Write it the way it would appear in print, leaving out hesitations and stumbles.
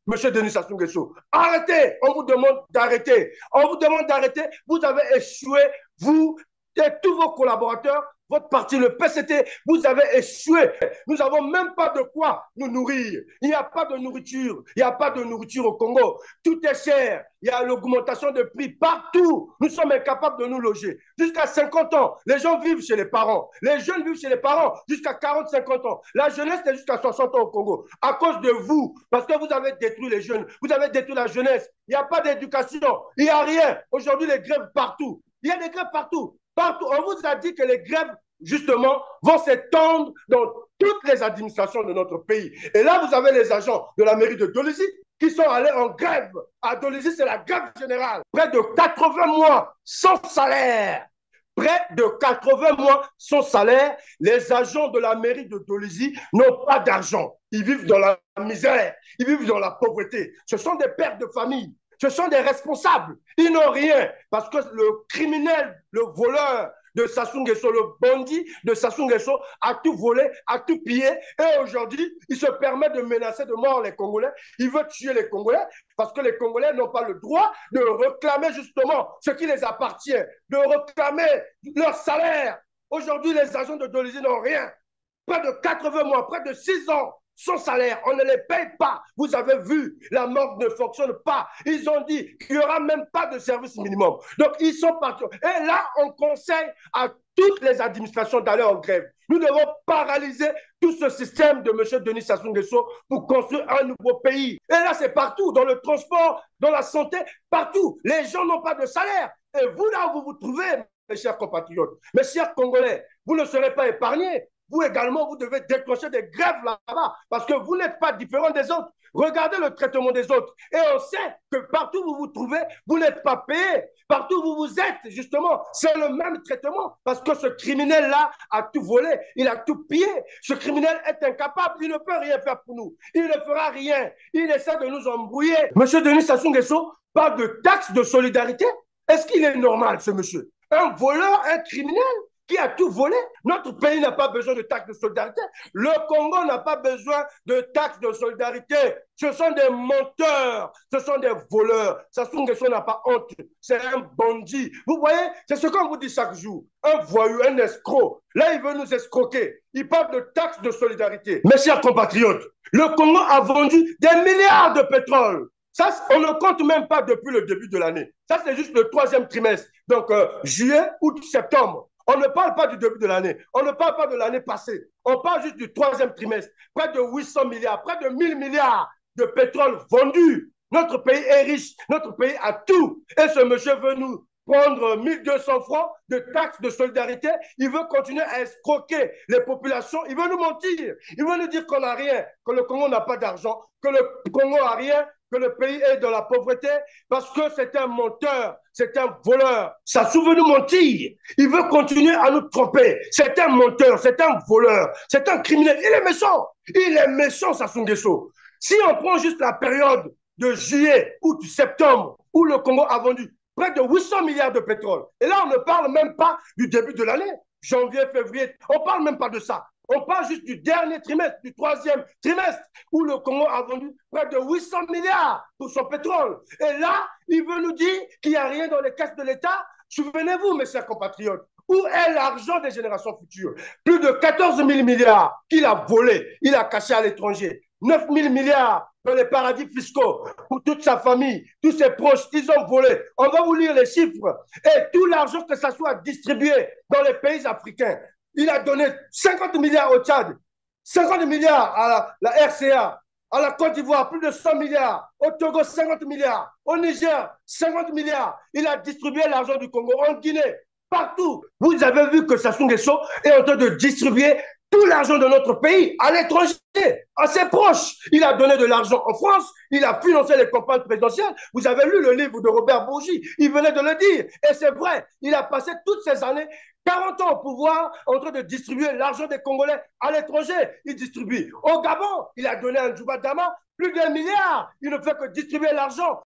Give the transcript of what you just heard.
Monsieur Denis Sassou Nguesso. Arrêtez, on vous demande d'arrêter. On vous demande d'arrêter. Vous avez échoué, vous et tous vos collaborateurs, votre parti, le PCT, vous avez échoué. Nous n'avons même pas de quoi nous nourrir. Il n'y a pas de nourriture. Il n'y a pas de nourriture au Congo. Tout est cher. Il y a l'augmentation de prix partout. Nous sommes incapables de nous loger. Jusqu'à 50 ans, les gens vivent chez les parents. Les jeunes vivent chez les parents jusqu'à 40, 50 ans. La jeunesse est jusqu'à 60 ans au Congo. À cause de vous, parce que vous avez détruit les jeunes. Vous avez détruit la jeunesse. Il n'y a pas d'éducation. Il n'y a rien. Aujourd'hui, les grèves partout. Il y a des grèves partout. Partout. On vous a dit que les grèves, justement, vont s'étendre dans toutes les administrations de notre pays. Et là, vous avez les agents de la mairie de Dolisie qui sont allés en grève. À Dolisie, c'est la grève générale. Près de 80 mois sans salaire. Près de 80 mois sans salaire. Les agents de la mairie de Dolisie n'ont pas d'argent. Ils vivent dans la misère. Ils vivent dans la pauvreté. Ce sont des pères de famille. Ce sont des responsables. Ils n'ont rien parce que le criminel, le voleur de Sassou Nguesso, le bandit de Sassou Nguesso a tout volé, a tout pillé. Et aujourd'hui, il se permet de menacer de mort les Congolais. Il veut tuer les Congolais parce que les Congolais n'ont pas le droit de réclamer justement ce qui les appartient, de réclamer leur salaire. Aujourd'hui, les agents de Dolisie n'ont rien. Près de 80 mois, près de 6 ans sans salaire, on ne les paye pas. Vous avez vu, la morgue ne fonctionne pas. Ils ont dit qu'il n'y aura même pas de service minimum. Donc, ils sont partis. Et là, on conseille à toutes les administrations d'aller en grève. Nous devons paralyser tout ce système de M. Denis Sassou Nguesso pour construire un nouveau pays. Et là, c'est partout, dans le transport, dans la santé, partout. Les gens n'ont pas de salaire. Et vous, là où vous vous trouvez, mes chers compatriotes, mes chers Congolais, vous ne serez pas épargnés. Vous également, vous devez déclencher des grèves là-bas parce que vous n'êtes pas différent des autres. Regardez le traitement des autres. Et on sait que partout où vous vous trouvez, vous n'êtes pas payé. Partout où vous êtes, justement, c'est le même traitement parce que ce criminel-là a tout volé, il a tout pillé. Ce criminel est incapable, il ne peut rien faire pour nous. Il ne fera rien. Il essaie de nous embrouiller. Monsieur Denis Sassou Nguesso parle de taxe de solidarité. Est-ce qu'il est normal, ce monsieur? Un voleur, un criminel qui a tout volé. Notre pays n'a pas besoin de taxes de solidarité. Le Congo n'a pas besoin de taxes de solidarité. Ce sont des menteurs, ce sont des voleurs. Sassou Nguesso n'a pas honte. C'est un bandit. Vous voyez, c'est ce qu'on vous dit chaque jour. Un voyou, un escroc. Là, il veut nous escroquer. Il parle de taxes de solidarité. Mes chers compatriotes, le Congo a vendu des milliards de pétrole. Ça, on ne compte même pas depuis le début de l'année. Ça, c'est juste le troisième trimestre. Donc, juillet, août, septembre. On ne parle pas du début de l'année. On ne parle pas de l'année passée. On parle juste du troisième trimestre. Près de 800 milliards, près de 1000 milliards de pétrole vendu. Notre pays est riche. Notre pays a tout. Et ce monsieur veut nous prendre 1200 francs de taxes de solidarité. Il veut continuer à escroquer les populations. Il veut nous mentir. Il veut nous dire qu'on n'a rien, que le Congo n'a pas d'argent, que le Congo n'a rien, que le pays est dans la pauvreté parce que c'est un menteur, c'est un voleur. Sassou veut nous mentir. Il veut continuer à nous tromper. C'est un menteur, c'est un voleur, c'est un criminel. Il est méchant. Il est méchant, Sassou Nguesso. Si on prend juste la période de juillet, août, septembre, où le Congo a vendu près de 800 milliards de pétrole, et là, on ne parle même pas du début de l'année, janvier, février, on ne parle même pas de ça. On parle juste du dernier trimestre, du troisième trimestre, où le Congo a vendu près de 800 milliards pour son pétrole. Et là, il veut nous dire qu'il n'y a rien dans les caisses de l'État. Souvenez-vous, mes chers compatriotes, où est l'argent des générations futures? Plus de 14 000 milliards qu'il a volé, il a caché à l'étranger. 9 000 milliards dans les paradis fiscaux pour toute sa famille, tous ses proches, ils ont volé. On va vous lire les chiffres. Et tout l'argent que ça soit distribué dans les pays africains, il a donné 50 milliards au Tchad, 50 milliards à la RCA, à la Côte d'Ivoire, plus de 100 milliards, au Togo, 50 milliards, au Niger, 50 milliards. Il a distribué l'argent du Congo, en Guinée, partout. Vous avez vu que Sassou Nguesso est en train de distribuer tout l'argent de notre pays à l'étranger, à ses proches. Il a donné de l'argent en France, il a financé les campagnes présidentielles. Vous avez lu le livre de Robert Bourgi, il venait de le dire. Et c'est vrai, il a passé toutes ces années 40 ans au pouvoir en train de distribuer l'argent des Congolais à l'étranger. Il distribue. Au Gabon, il a donné à Ndjouba Dama plus d'1 milliard. Il ne fait que distribuer l'argent